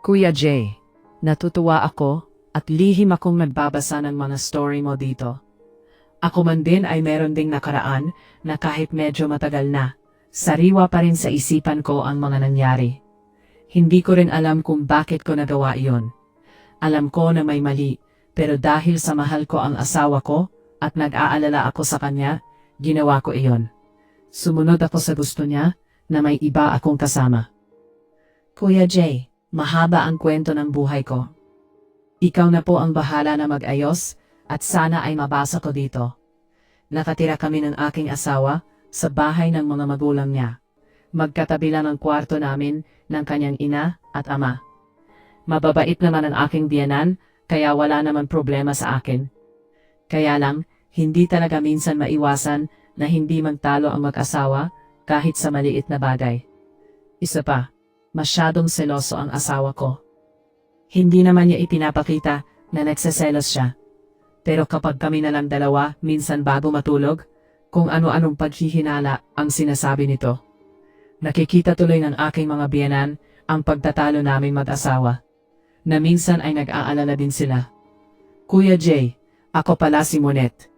Kuya Jay, natutuwa ako at lihim akong nagbabasa ng mga story mo dito. Ako man din ay meron ding nakaraan na kahit medyo matagal na, sariwa pa rin sa isipan ko ang mga nangyari. Hindi ko rin alam kung bakit ko nagawa iyon. Alam ko na may mali, pero dahil sa mahal ko ang asawa ko at nag-aalala ako sa kanya, ginawa ko iyon. Sumunod ako sa gusto niya na may iba akong kasama. Kuya Jay, mahaba ang kwento ng buhay ko. Ikaw na po ang bahala na mag-ayos at sana ay mabasa ko dito. Nakatira kami ng aking asawa sa bahay ng mga magulang niya. Magkatabi lang ang kwarto namin ng kanyang ina at ama. Mababait naman ang aking biyenan kaya wala naman problema sa akin. Kaya lang, hindi talaga minsan maiwasan na hindi magtalo ang mag-asawa kahit sa maliit na bagay. Isa pa, masyadong seloso ang asawa ko. Hindi naman niya ipinapakita na nagseselos siya. Pero kapag kami na lang dalawa, minsan bago matulog, kung ano-anong paghihinala ang sinasabi nito. Nakikita tuloy ng aking mga biyenan ang pagtatalo namin mag-asawa, na minsan ay nag-aalala din sila. Kuya Jay, ako pala si Monet.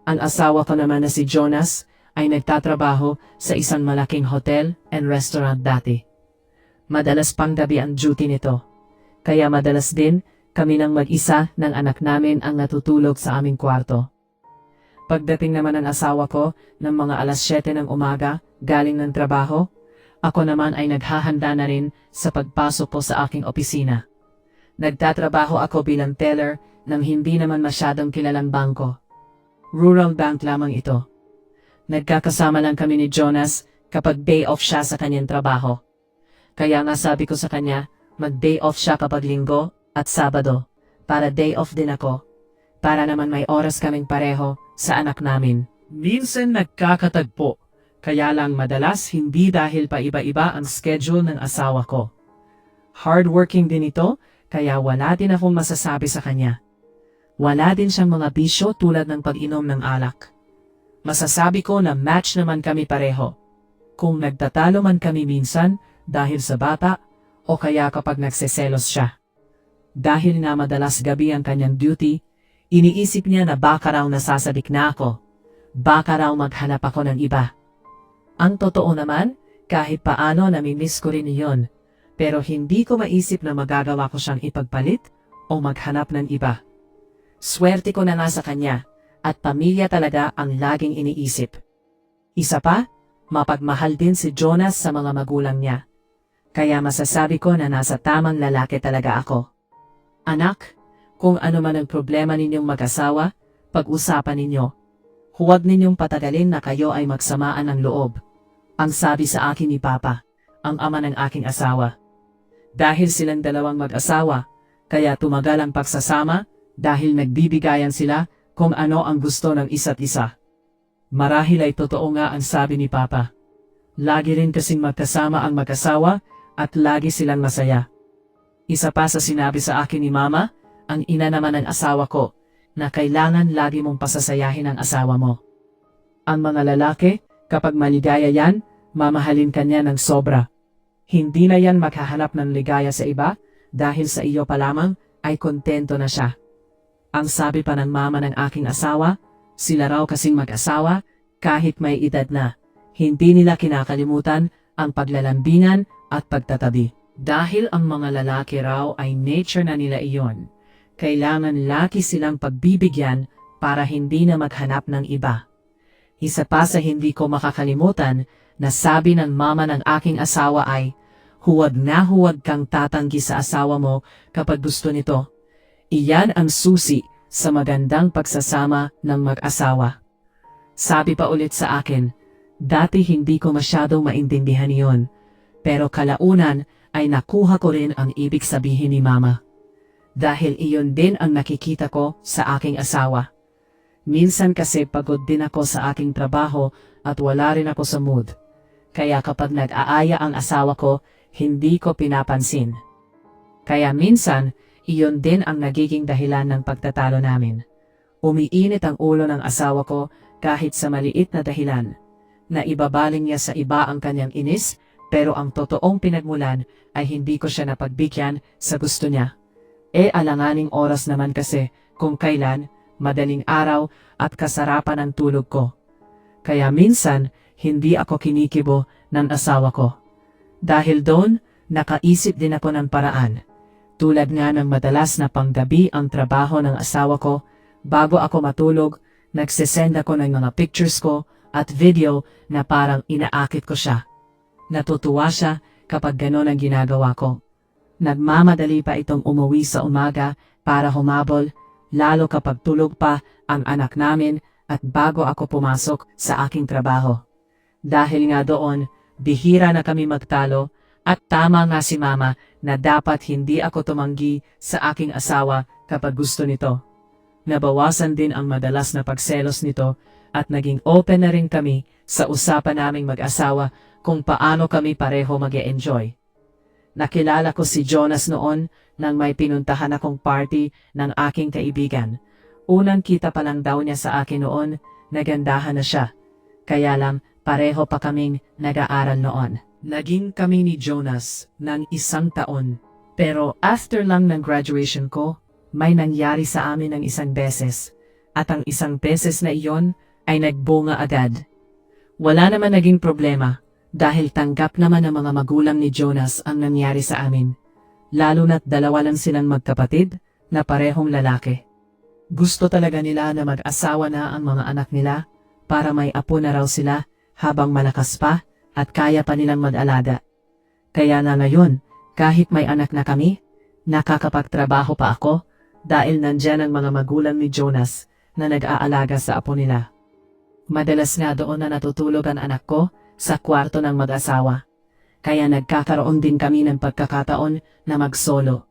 Ang asawa ko naman na si Jonas ay nagtatrabaho sa isang malaking hotel and restaurant dati. Madalas pang gabi ang duty nito, kaya madalas din kami ng mag-isa ng anak namin ang natutulog sa aming kwarto. Pagdating naman ng asawa ko ng mga alas 7 ng umaga galing ng trabaho, ako naman ay naghahanda na rin sa pagpasok ko sa aking opisina. Nagtatrabaho ako bilang teller ng hindi naman masyadong kilalang bangko. Rural bank lamang ito. Nagkakasama lang kami ni Jonas kapag day off siya sa kanyang trabaho. Kaya nga sabi ko sa kanya, mag-day off siya kapag Linggo at Sabado, para day off din ako, para naman may oras kaming pareho sa anak namin. Minsan nagkakatagpo, kaya lang madalas hindi dahil pa iba-iba ang schedule ng asawa ko. Hardworking din ito, kaya wala din akong masasabi sa kanya. Wala din siyang mga bisyo tulad ng pag-inom ng alak. Masasabi ko na match naman kami pareho. Kung nagtatalo man kami minsan dahil sa bata, o kaya kapag nagseselos siya. Dahil nga madalas gabi ang kanyang duty, iniisip niya na baka raw nasasadik na ako. Baka raw maghanap ako ng iba. Ang totoo naman, kahit paano namimiss ko rin iyon, pero hindi ko maisip na magagawa ko siyang ipagpalit o maghanap ng iba. Swerte ko na nga sa kanya, at pamilya talaga ang laging iniisip. Isa pa, mapagmahal din si Jonas sa mga magulang niya. Kaya masasabi ko na nasa tamang lalaki talaga ako. Anak, kung ano man ang problema ninyong mag-asawa, pag-usapan ninyo. Huwag ninyong patagalin na kayo ay magsamaan ng loob. Ang sabi sa akin ni Papa, ang ama ng aking asawa. Dahil silang dalawang mag-asawa, kaya tumagal ang pagsasama dahil nagbibigayan sila kung ano ang gusto ng isa't isa. Marahil ay totoo nga ang sabi ni Papa. Lagi rin kasing magkasama ang mag-asawa at lagi silang masaya. Isa pa sa sinabi sa akin ni Mama, ang ina naman ng asawa ko, na kailangan lagi mong pasasayahin ang asawa mo. Ang mga lalaki, kapag maligaya yan, mamahalin ka niya ng sobra. Hindi na yan maghahanap ng ligaya sa iba, dahil sa iyo pa lamang ay kontento na siya. Ang sabi pa ng mama ng aking asawa, sila raw kasing mag-asawa, kahit may edad na, hindi nila kinakalimutan ang paglalambingan at pagtatabi. Dahil ang mga lalaki raw ay nature na nila iyon, kailangan laki silang pagbibigyan para hindi na maghanap ng iba. Isa pa sa hindi ko makakalimutan na sabi ng mama ng aking asawa ay, huwag na huwag kang tatanggi sa asawa mo kapag gusto nito. Iyan ang susi sa magandang pagsasama ng mag-asawa. Sabi pa ulit sa akin, dati hindi ko masyadong maintindihan iyon, pero kalaunan ay nakuha ko rin ang ibig sabihin ni Mama. Dahil iyon din ang nakikita ko sa aking asawa. Minsan kasi pagod din ako sa aking trabaho at wala rin ako sa mood. Kaya kapag nag-aaya ang asawa ko, hindi ko pinapansin. Kaya minsan, iyon din ang nagiging dahilan ng pagtatalo namin. Umiinit ang ulo ng asawa ko kahit sa maliit na dahilan. Na ibabaling niya sa iba ang kanyang inis, Pero ang totoong pinagmulan ay hindi ko siya napagbigyan sa gusto niya. Alanganing oras naman kasi kung kailan, madaling araw at kasarapan ang tulog ko. Kaya minsan, hindi ako kinikibo ng asawa ko. Dahil doon, nakaisip din ako ng paraan. Tulad nga ng madalas na panggabi ang trabaho ng asawa ko, bago ako matulog, nagsesend ako ng mga pictures ko at video na parang inaakit ko siya. Natutuwa siya kapag gano'n ang ginagawa ko. Nagmamadali pa itong umuwi sa umaga para humabol, lalo kapag tulog pa ang anak namin at bago ako pumasok sa aking trabaho. Dahil nga doon, bihira na kami magtalo at tama nga si mama na dapat hindi ako tumanggi sa aking asawa kapag gusto nito. Nabawasan din ang madalas na pagselos nito at naging open na rin kami sa usapan naming mag-asawa kung paano kami pareho mag-e-enjoy. Nakilala ko si Jonas noon nang may pinuntahan akong party ng aking kaibigan. Unang kita pa lang daw niya sa akin noon, nagandahan na siya. Kaya lang pareho pa kaming nag-aaral noon. Naging kami ni Jonas ng 1 taon. Pero after lang ng graduation ko, may nangyari sa amin ng 1 beses. At ang 1 beses na iyon ay nagbunga agad. Wala naman naging problema dahil tanggap naman ng mga magulang ni Jonas ang nangyari sa amin. Lalo na't 2 lang silang magkapatid na parehong lalaki. Gusto talaga nila na mag-asawa na ang mga anak nila para may apo na raw sila habang malakas pa at kaya pa nilang mag-alaga. Kaya na ngayon, kahit may anak na kami, nakakapagtrabaho pa ako dahil nandyan ang mga magulang ni Jonas na nag-aalaga sa apo nila. Madalas nga doon na natutulog ang anak ko sa kwarto ng mag-asawa. Kaya nagkakaroon din kami ng pagkakataon na mag-solo.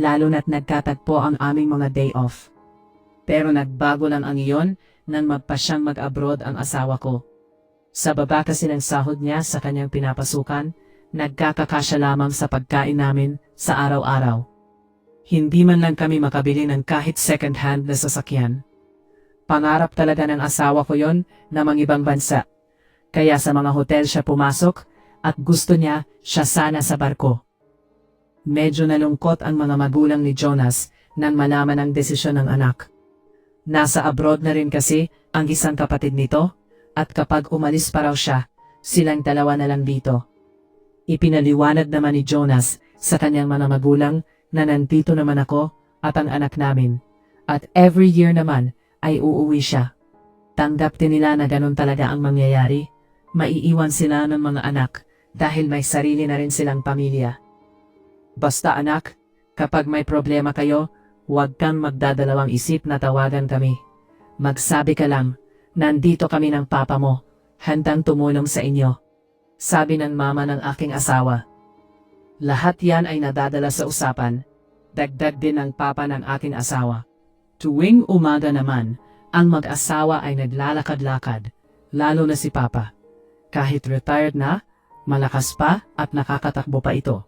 Lalo na't nagkatagpo ang aming mga day off. Pero nagbago lang ang iyon nang magpasyang mag-abroad ang asawa ko. Sa baba kasi ng sahod niya sa kanyang pinapasukan, nagkakakasya lamang sa pagkain namin sa araw-araw. Hindi man lang kami makabili ng kahit second-hand na sasakyan. Pangarap talaga ng asawa ko yon na mangibang bansa. Kaya sa mga hotel siya pumasok at gusto niya siya sana sa barko. Medyo nalungkot ang mga magulang ni Jonas nang malaman ang desisyon ng anak. Nasa abroad na rin kasi ang isang kapatid nito at kapag umalis pa raw siya, silang 2 na lang dito. Ipinaliwanag naman ni Jonas sa kanyang mga magulang na nandito naman ako at ang anak namin at every year naman ay uuwi siya. Tanggap din nila na ganun talaga ang mangyayari. Maiiwan sila ng mga anak dahil may sarili na rin silang pamilya. Basta anak, kapag may problema kayo, huwag kang magdadalawang isip na tawagan kami. Magsabi ka lang, nandito kami ng papa mo, handang tumulong sa inyo. Sabi ng mama ng aking asawa. Lahat yan ay nadadala sa usapan, dagdag din ng papa ng aking asawa. Tuwing umaga naman, ang mag-asawa ay naglalakad-lakad, lalo na si papa. Kahit retired na, malakas pa at nakakatakbo pa ito.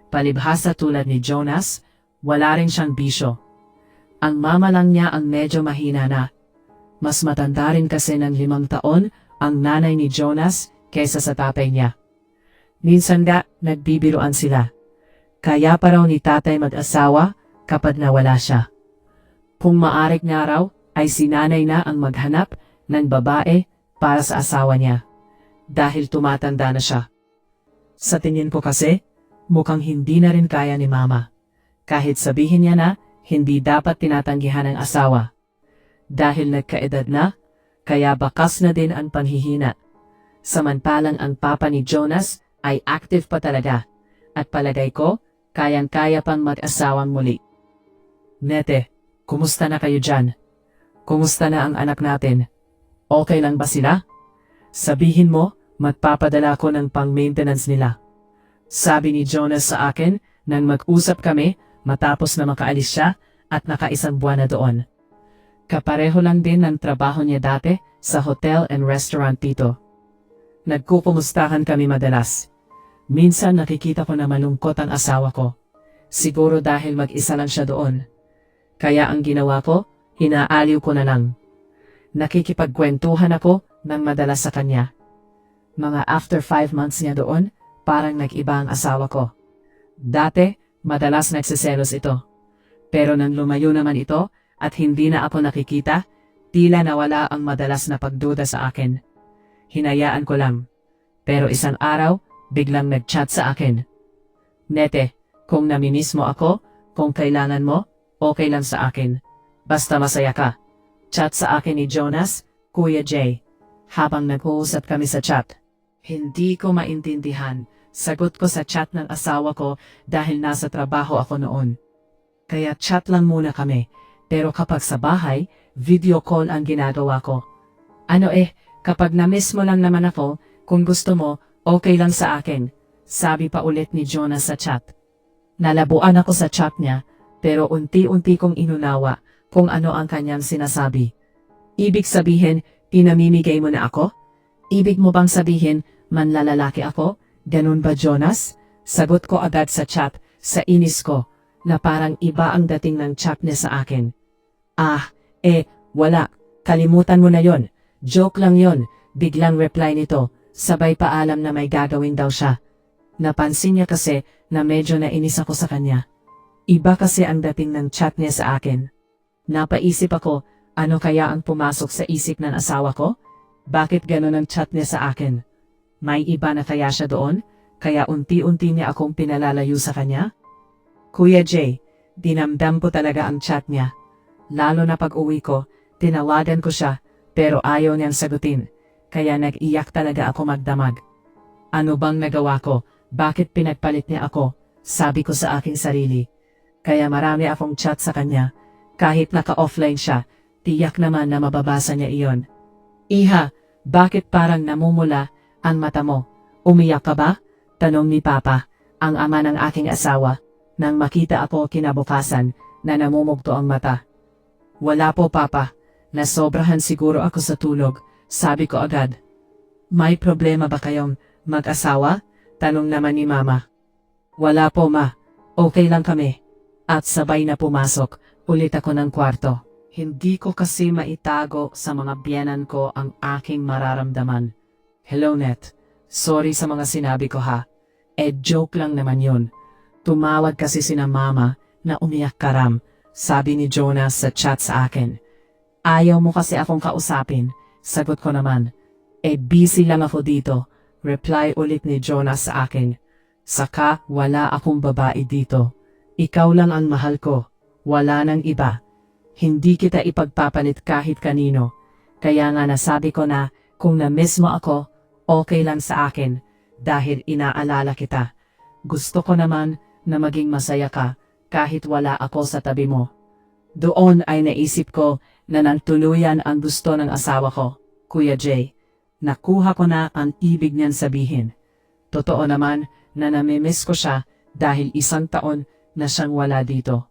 Palibhasa tulad ni Jonas, wala rin siyang bisyo. Ang mama lang niya ang medyo mahina na. Mas matanda rin kasi ng 5 taon ang nanay ni Jonas kaysa sa tatay niya. Minsan nga, nagbibiruan sila. Kaya pa raw ni tatay mag-asawa kapag nawala siya. Kung maarik nga raw, ay si nanay na ang maghanap ng babae para sa asawa niya. Dahil tumatanda na siya. Sa tingin ko kasi, mukhang hindi na rin kaya ni mama. Kahit sabihin niya na, hindi dapat tinatanggihan ng asawa. Dahil nagkaedad na, kaya bakas na din ang panghihina. Samantalang ang papa ni Jonas ay active pa talaga. At palagay ko, kayang-kaya pang mag-asawang muli. Nete, kumusta na kayo dyan? Kumusta na ang anak natin? Okay lang ba sila? Sabihin mo, magpapadala ko ng pang-maintenance nila. Sabi ni Jonas sa akin nang mag-usap kami matapos na makaalis siya at naka1 buwan na doon. Kapareho lang din ng trabaho niya dati sa hotel and restaurant dito. Nagkukumustahan kami madalas. Minsan nakikita ko na malungkot ang asawa ko. Siguro dahil mag-isa lang siya doon. Kaya ang ginawa ko, inaaliw ko na lang. Nakikipagkwentuhan ako ng madalas sa kanya. Mga after 5 months niya doon, parang nag-iba ang asawa ko. Dati, madalas nagsiselos ito. Pero nang lumayo naman ito at hindi na ako nakikita, tila nawala ang madalas na pagduda sa akin. Hinayaan ko lang. Pero isang araw, biglang nag-chat sa akin. Nete, kung namimiss mo ako, kung kailangan mo, okay lang sa akin. Basta masaya ka. Chat sa akin ni Jonas, Kuya Jay. Habang nag-uusap kami sa chat. Hindi ko maintindihan. Sagot ko sa chat ng asawa ko dahil nasa trabaho ako noon. Kaya chat lang muna kami. Pero kapag sa bahay, video call ang ginagawa ko. Kapag na-miss mo lang naman ako, kung gusto mo, okay lang sa akin. Sabi pa ulit ni Jonas sa chat. Nalabuan ako sa chat niya, pero unti-unti kong inunawa kung ano ang kanyang sinasabi. Ibig sabihin, pinamimigay mo na ako? Ibig mo bang sabihin, manlalalaki ako? Ganun ba, Jonas? Sagot ko agad sa chat, sa inis ko, na parang iba ang dating ng chat niya sa akin. Wala. Kalimutan mo na yon. Joke lang yon. Biglang reply nito, sabay paalam na may gagawin daw siya. Napansin niya kasi na medyo nainis ako sa kanya. Iba kasi ang dating ng chat niya sa akin. Napaisip ako, ano kaya ang pumasok sa isip ng asawa ko? Bakit gano'n ang chat niya sa akin? May iba na kaya siya doon? Kaya unti-unti niya akong pinalalayo sa kanya? Kuya Jay, dinamdam ko talaga ang chat niya. Lalo na pag-uwi ko, tinawagan ko siya, pero ayaw niyang sagutin. Kaya nag-iyak talaga ako magdamag. Ano bang nagawa ko? Bakit pinagpalit niya ako? Sabi ko sa aking sarili. Kaya marami akong chat sa kanya. Kahit naka-offline siya, tiyak naman na mababasa niya iyon. Iha, bakit parang namumula ang mata mo? Umiyak ka ba? Tanong ni Papa, ang ama ng aking asawa, nang makita ako kinabukasan na namumugto ang mata. Wala po, Papa. Nasobrahan siguro ako sa tulog. Sabi ko agad. May problema ba kayong mag-asawa? Tanong naman ni Mama. Wala po, Ma. Okay lang kami. At sabay na pumasok ulit ako ng kwarto. Hindi ko kasi maitago sa mga biyenan ko ang aking mararamdaman. Hello, Net. Sorry sa mga sinabi ko, ha. Joke lang naman yun. Tumawag kasi sina Mama na umiyak karam. Sabi ni Jonas sa chat sa akin. Ayaw mo kasi akong kausapin. Sagot ko naman. Busy lang ako dito. Reply ulit ni Jonas sa akin. Saka wala akong babae dito. Ikaw lang ang mahal ko. Wala nang iba. Hindi kita ipagpapalit kahit kanino. Kaya nga nasabi ko na kung na-miss mo ako, okay lang sa akin dahil inaalala kita. Gusto ko naman na maging masaya ka kahit wala ako sa tabi mo. Doon ay naisip ko na nang tuluyan ang gusto ng asawa ko, Kuya Jay. Nakuha ko na ang ibig niyan sabihin. Totoo naman na namimiss ko siya dahil 1 taon na siyang wala dito.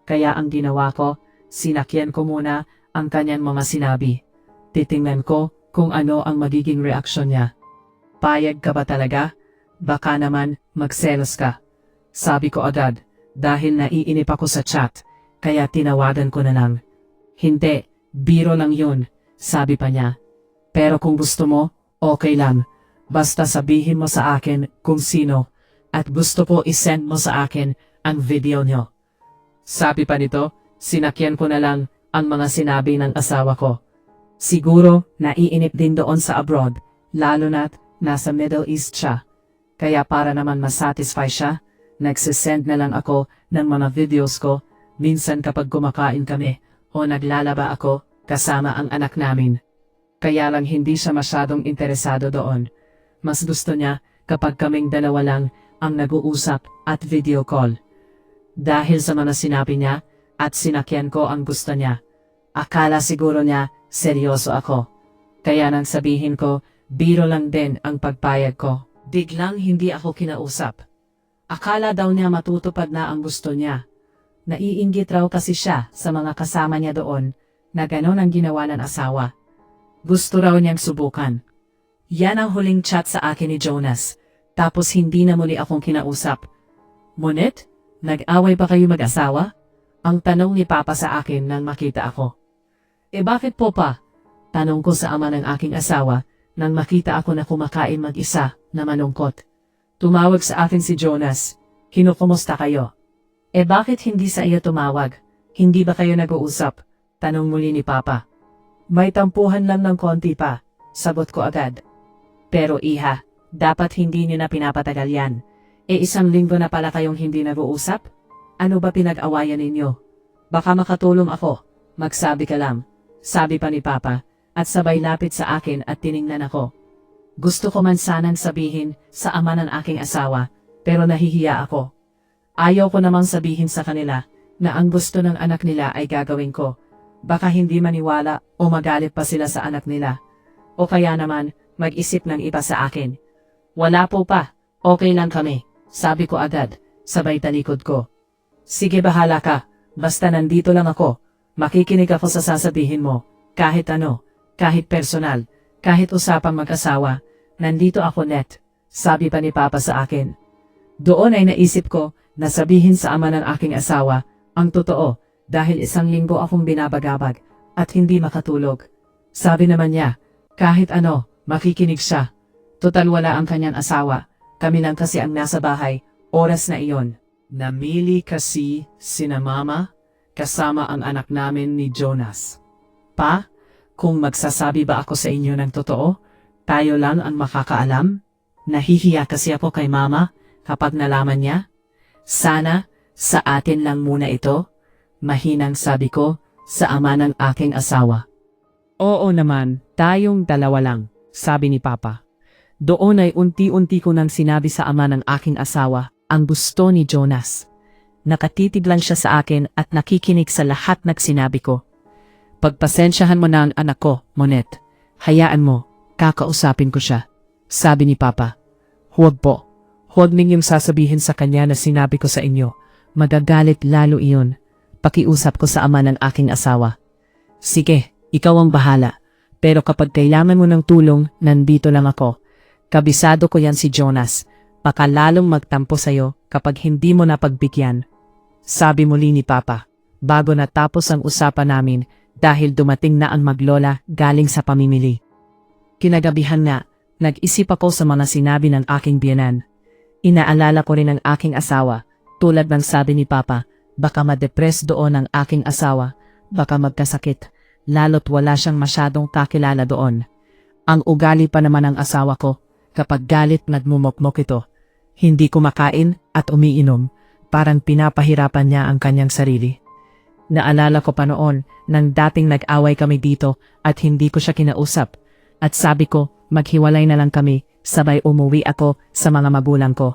Kaya ang ginawa ko, sinakyan ko muna ang kanyang mga sinabi. Titingnan ko kung ano ang magiging reaksyon niya. Payag ka ba talaga? Baka naman magselos ka. Sabi ko agad dahil naiinip ako sa chat, kaya tinawagan ko na lang. Hindi, biro lang yun, sabi pa niya. Pero kung gusto mo, okay lang. Basta sabihin mo sa akin kung sino at gusto ko isend mo sa akin ang video niyo. Sabi pa nito, sinakyan ko na lang ang mga sinabi ng asawa ko. Siguro naiinip din doon sa abroad, lalo na't nasa Middle East siya. Kaya para naman masatisfy siya, nagsisend na lang ako ng mga videos ko, minsan kapag kumakain kami o naglalaba ako kasama ang anak namin. Kaya lang hindi siya masyadong interesado doon. Mas gusto niya kapag kaming dalawa lang ang nag-uusap at video call. Dahil sa mga sinabi niya at sinakyan ko ang gusto niya. Akala siguro niya seryoso ako. Kaya nang sabihin ko, biro lang din ang pagpayag ko. Biglang hindi ako kinausap. Akala daw niya matutupad na ang gusto niya. Naiinggit raw kasi siya sa mga kasama niya doon na ganon ang ginawa ng asawa. Gusto raw niyang subukan. Yan ang huling chat sa akin ni Jonas. Tapos hindi na muli akong kinausap. Ngunit, nag-away ba kayo mag-asawa? Ang tanong ni Papa sa akin nang makita ako. Bakit po pa? Tanong ko sa ama ng aking asawa nang makita ako na kumakain mag-isa na malungkot. Tumawag sa akin si Jonas. Kinukumusta kayo? Bakit hindi sa iyo tumawag? Hindi ba kayo nag-uusap? Tanong muli ni Papa. May tampuhan lang ng konti pa. Sagot ko agad. Pero iha, dapat hindi niyo na pinapatagal yan. 1 linggo na pala kayong hindi nag-uusap? Ano ba pinag-awayan ninyo? Baka makatulong ako. Magsabi ka lang. Sabi pa ni Papa, at sabay lapit sa akin at tiningnan ako. Gusto ko man sanang sabihin sa ama ng aking asawa, pero nahihiya ako. Ayaw ko namang sabihin sa kanila na ang gusto ng anak nila ay gagawin ko. Baka hindi maniwala o magalit pa sila sa anak nila. O kaya naman, mag-isip ng iba sa akin. Wala po pa, okay lang kami, sabi ko agad, sabay talikod ko. Sige bahala ka, basta nandito lang ako. Makikinig ako sa sasabihin mo, kahit ano, kahit personal, kahit usapang mag-asawa. Nandito ako net, sabi pa ni Papa sa akin. Doon ay naisip ko na sabihin sa ama ng aking asawa ang totoo dahil 1 linggo akong binabagabag at hindi makatulog. Sabi naman niya, kahit ano, makikinig siya. Total wala ang kanyang asawa, kami lang kasi ang nasa bahay, oras na iyon. Namili kasi sina Mama kasama ang anak namin ni Jonas. Pa, kung magsasabi ba ako sa inyo ng totoo? Tayo lang ang makakaalam? Nahihiya kasi ako kay Mama kapag nalaman niya. Sana, sa atin lang muna ito. Mahinang sabi ko sa ama ng aking asawa. Oo naman, tayong dalawa lang, sabi ni Papa. Doon ay unti-unti ko nang sinabi sa ama ng aking asawa ang gusto ni Jonas. Nakatitig lang siya sa akin at nakikinig sa lahat ng sinabi ko. Pagpasensyahan mo na ang anak ko, Monet. Hayaan mo. Kakausapin ko siya. Sabi ni Papa. Huwag po. Huwag ninyong sasabihin sa kanya na sinabi ko sa inyo. Magagalit lalo iyon. Pakiusap ko sa ama ng aking asawa. Sige, ikaw ang bahala. Pero kapag kailangan mo ng tulong, nandito lang ako. Kabisado ko yan si Jonas. Baka lalong magtampo sa'yo kapag hindi mo napagbigyan. Sabi muli ni Papa. Bago natapos ang usapan namin dahil dumating na ang maglola galing sa pamimili. Kinagabihan nga, nag-isip ako sa mga sinabi ng aking biyenan. Inaalala ko rin ang aking asawa, tulad ng sabi ni Papa, baka ma-depress doon ang aking asawa, baka magkasakit, lalo't wala siyang masyadong kakilala doon. Ang ugali pa naman ng asawa ko, kapag galit nagmumokmok ito. Hindi kumakain at umiinom, parang pinapahirapan niya ang kanyang sarili. Naalala ko pa noon, nang dating nag-away kami dito at hindi ko siya kinausap. At sabi ko, maghiwalay na lang kami, sabay umuwi ako sa mga magulang ko.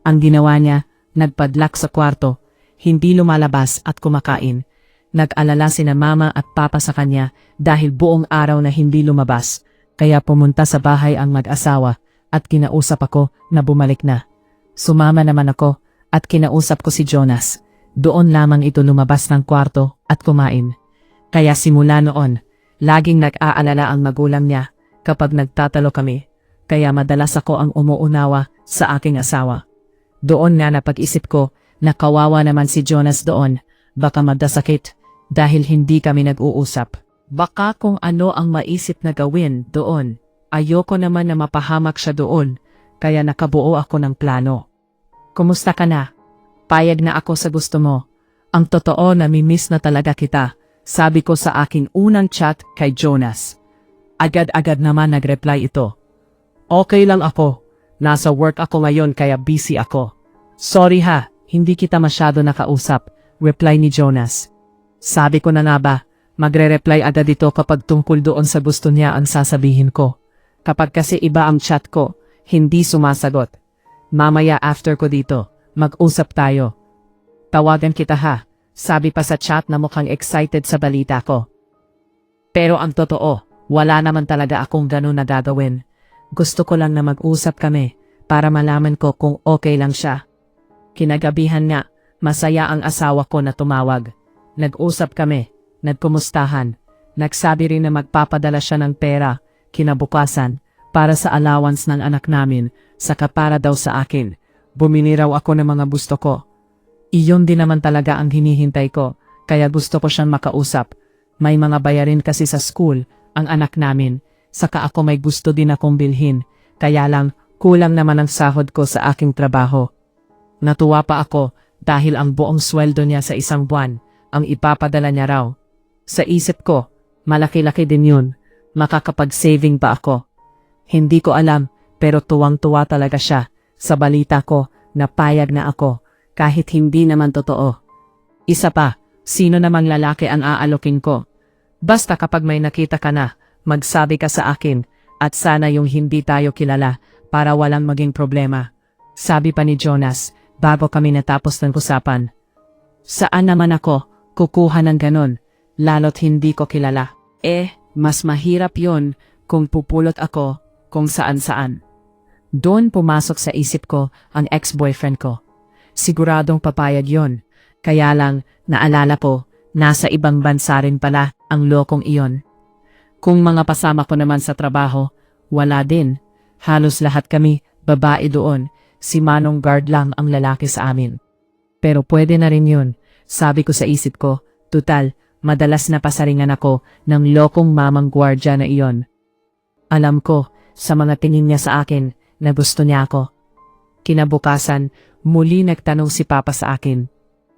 Ang ginawa niya, nagpadlak sa kwarto, hindi lumalabas at kumakain. Nag-alala sina Mama at Papa sa kanya dahil buong araw na hindi lumabas, kaya pumunta sa bahay ang mag-asawa at kinausap ako na bumalik na. Sumama naman ako at kinausap ko si Jonas. Doon lamang ito lumabas ng kwarto at kumain. Kaya simula noon, laging nag-aalala ang magulang niya kapag nagtatalo kami, kaya madalas ako ang umuunawa sa aking asawa. Doon nga napag-isip ko na kawawa naman si Jonas doon, baka magdasakit dahil hindi kami nag-uusap. Baka kung ano ang maisip na gawin doon, ayoko naman na mapahamak siya doon, kaya nakabuo ako ng plano. Kumusta ka na? Payag na ako sa gusto mo. Ang totoo na mimiss na talaga kita, sabi ko sa aking unang chat kay Jonas. Agad-agad naman nag-reply ito. Okay lang ako. Nasa work ako ngayon kaya busy ako. Sorry ha, hindi kita masyado nakausap, reply ni Jonas. Sabi ko na nga ba, magre-reply agad ito kapag tungkol doon sa gusto niya ang sasabihin ko. Kapag kasi iba ang chat ko, hindi sumasagot. Mamaya after ko dito, mag-usap tayo. Tawagan kita ha, sabi pa sa chat na mukhang excited sa balita ko. Pero ang totoo, wala naman talaga akong ganun na gagawin. Gusto ko lang na mag-usap kami para malaman ko kung okay lang siya. Kinagabihan nga, masaya ang asawa ko na tumawag. Nag-usap kami, nagkumustahan. Nagsabi rin na magpapadala siya ng pera, kinabukasan, para sa allowance ng anak namin, saka para daw sa akin. Bumili raw ako ng mga gusto ko. Iyon din naman talaga ang hinihintay ko, kaya gusto ko siyang makausap. May mga bayarin kasi sa school, ang anak namin, saka ako may gusto din akong bilhin, kaya lang Kulang naman ang sahod ko sa aking trabaho. Natuwa pa ako dahil ang buong sweldo niya sa isang buwan ang ipapadala niya raw. Sa isip ko, malaki-laki din yun. Makakapag-saving pa ako. Hindi ko alam pero tuwang-tuwa talaga siya sa balita ko na payag na ako kahit hindi naman totoo. Isa pa, sino namang lalaki ang aalokin ko? Basta kapag may nakita ka na, magsabi ka sa akin at sana yung hindi tayo kilala para walang maging problema. Sabi pa ni Jonas bago kami natapos ng usapan. Saan naman ako kukuha ng ganon, lalo't hindi ko kilala? Mas mahirap yon kung pupulot ako kung saan-saan. Doon pumasok sa isip ko ang ex-boyfriend ko. Siguradong papayag yon. Kaya lang, naalala ko, nasa ibang bansa rin pala ang lokong iyon. Kung mga pasama ko naman sa trabaho, wala din. Halos lahat kami, babae doon. Si Manong guard lang ang lalaki sa amin. Pero pwede na rin yun. Sabi ko sa isip ko, tutal, madalas na pasaringan ako ng lokong mamang gwardya na iyon. Alam ko, sa mga tingin niya sa akin, na gusto niya ako. Kinabukasan, muli nagtanong si Papa sa akin.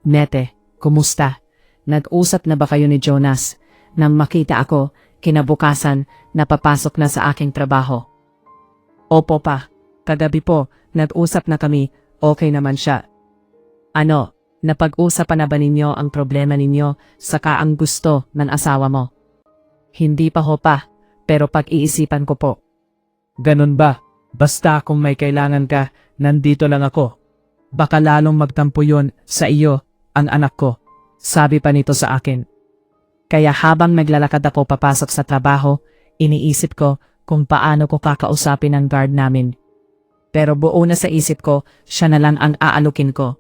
Nete, kumusta? Nag-usap na ba kayo ni Jonas? Nang makita ako, kinabukasan, napapasok na sa aking trabaho. Opo pa, kagabi po, nag-usap na kami, okay naman siya. Ano, napag-usapan na ba ninyo ang problema ninyo saka ang gusto ng asawa mo? Hindi pa ho pa, pero pag-iisipan ko po. Ganun ba? Basta kung may kailangan ka, nandito lang ako. Baka lalong magtampo yun sa iyo, ang anak ko. Sabi pa nito sa akin. Kaya habang naglalakad ako papasok sa trabaho, iniisip ko kung paano ko kakausapin ang guard namin. Pero buo na sa isip ko, siya na lang ang aalukin ko.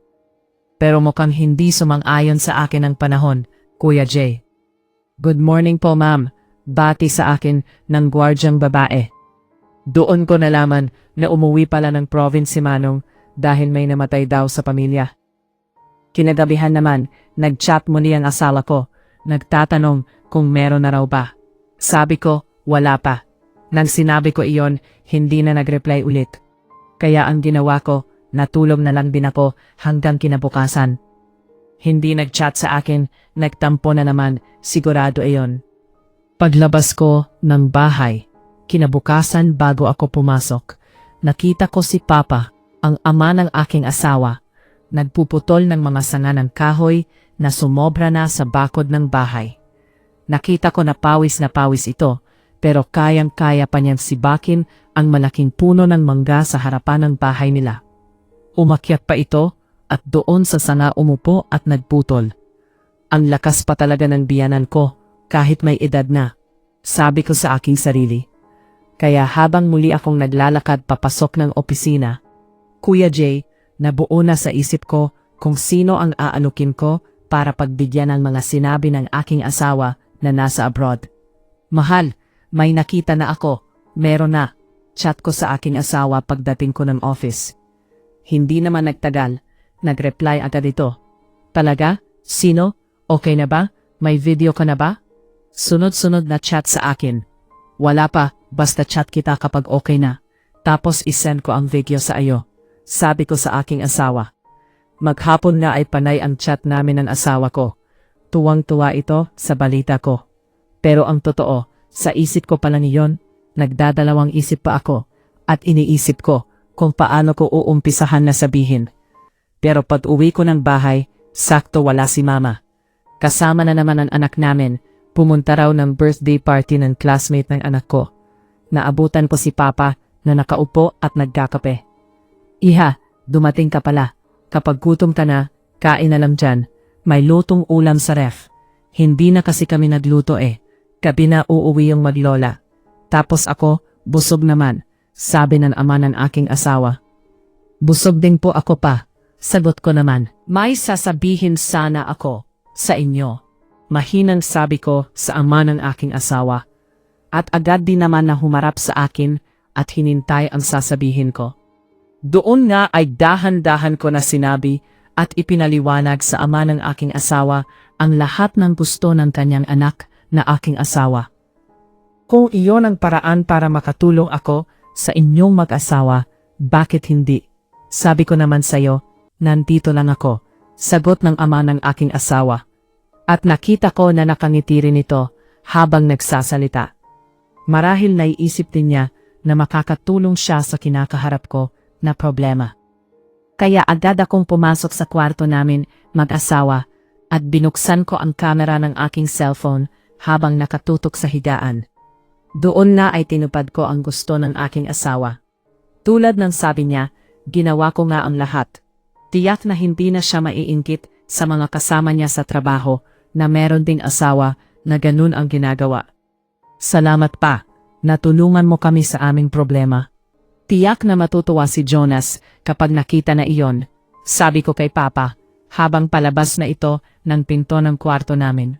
Pero mukhang hindi sumang-ayon sa akin ang panahon, Kuya Jay. Good morning po ma'am, bati sa akin ng gwardyang babae. Doon ko nalaman na umuwi pala ng province si Manong dahil may namatay daw sa pamilya. Kinagabihan naman, nag-chat muli ang asawa ko, nagtatanong kung meron na raw ba. Sabi ko, wala pa. Nang sinabi ko iyon, hindi na nag-reply ulit. Kaya ang ginawa ko, natulog na lang din ako hanggang kinabukasan. Hindi nag-chat sa akin, nagtampo na naman, sigurado iyon. Paglabas ko ng bahay, kinabukasan bago ako pumasok, nakita ko si Papa, ang ama ng aking asawa, nagpuputol ng mga sanga ng kahoy na sumobra na sa bakod ng bahay. Nakita ko na pawis ito, pero kayang-kaya pa niyang sibakin ang malaking puno ng mangga sa harapan ng bahay nila. Umakyat pa ito at doon sa sanga umupo at nagputol. Ang lakas pa talaga ng biyanan ko kahit may edad na, sabi ko sa aking sarili. Kaya habang muli akong naglalakad papasok ng opisina, Kuya Jay, nabuo na sa isip ko kung sino ang aanukin ko para pagbigyan ng mga sinabi ng aking asawa na nasa abroad. Mahal, may nakita na ako, meron na, chat ko sa aking asawa pagdating ko ng office. Hindi naman nagtagal, nag-reply agad ito. Talaga? Sino? Okay na ba? May video ka na ba? Sunod-sunod na chat sa akin. Wala pa, basta chat kita kapag okay na. Tapos isend ko ang video sa iyo. Sabi ko sa aking asawa. Maghapon na ay panay ang chat namin ng asawa ko. Tuwang-tuwa ito sa balita ko. Pero ang totoo, sa isip ko pala niyon, nagdadalawang isip pa ako at iniisip ko kung paano ko uumpisahan na sabihin. Pero pag uwi ko ng bahay, sakto wala si mama. Kasama na naman ang anak namin, pumunta raw ng birthday party ng classmate ng anak ko. Naabutan ko si Papa na nakaupo at nagkakape. Iha, dumating ka pala. Kapag gutom ka na, kain na lang dyan. May lutong ulam sa ref. Hindi na kasi kami nagluto eh. Gabi na uuwi yung maglola. Tapos ako, busog naman, sabi ng ama ng aking asawa. Busog din po ako pa, sagot ko naman. May sasabihin sana ako sa inyo. Mahinang sabi ko sa ama ng aking asawa. At agad din naman na humarap sa akin at hinintay ang sasabihin ko. Doon nga ay dahan-dahan ko na sinabi at ipinaliwanag sa ama ng aking asawa ang lahat ng gusto ng kanyang anak na aking asawa. Kung iyon ang paraan para makatulong ako sa inyong mag-asawa, Bakit hindi? Sabi ko naman sa'yo, nandito lang ako. Sagot ng ama ng aking asawa. At nakita ko na nakangiti rin ito habang nagsasalita. Marahil naiisip din niya na makakatulong siya sa kinakaharap ko na problema. Kaya agad akong pumasok sa kwarto namin mag-asawa at binuksan ko ang kamera ng aking cellphone habang nakatutok sa higaan. Doon na ay tinupad ko ang gusto ng aking asawa. Tulad ng sabi niya, ginawa ko nga ang lahat. Tiyak na hindi na siya maiinggit sa mga kasama niya sa trabaho na meron ding asawa na ganun ang ginagawa. Salamat pa, natulungan mo kami sa aming problema. Tiyak na matutuwa si Jonas kapag nakita na iyon, sabi ko kay Papa, habang palabas na ito ng pinto ng kwarto namin.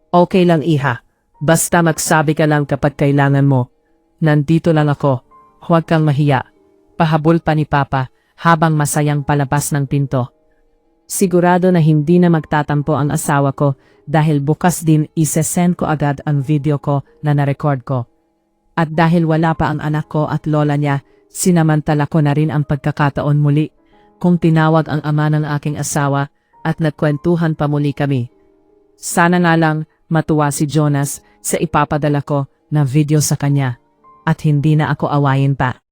Okay lang iha, basta magsabi ka lang kapag kailangan mo. Nandito lang ako, huwag kang mahiya. Pahabol pa ni Papa habang masayang palabas ng pinto. Sigurado na hindi na magtatampo ang asawa ko dahil bukas din isesend ko agad ang video ko na narecord ko. At dahil wala pa ang anak ko at lola niya, sinamantala ko na rin ang pagkakataon muli kung tinawag ang ama ng aking asawa at nagkwentuhan pa muli kami. Sana nga lang matuwa si Jonas sa ipapadala ko na video sa kanya at hindi na ako awayin pa.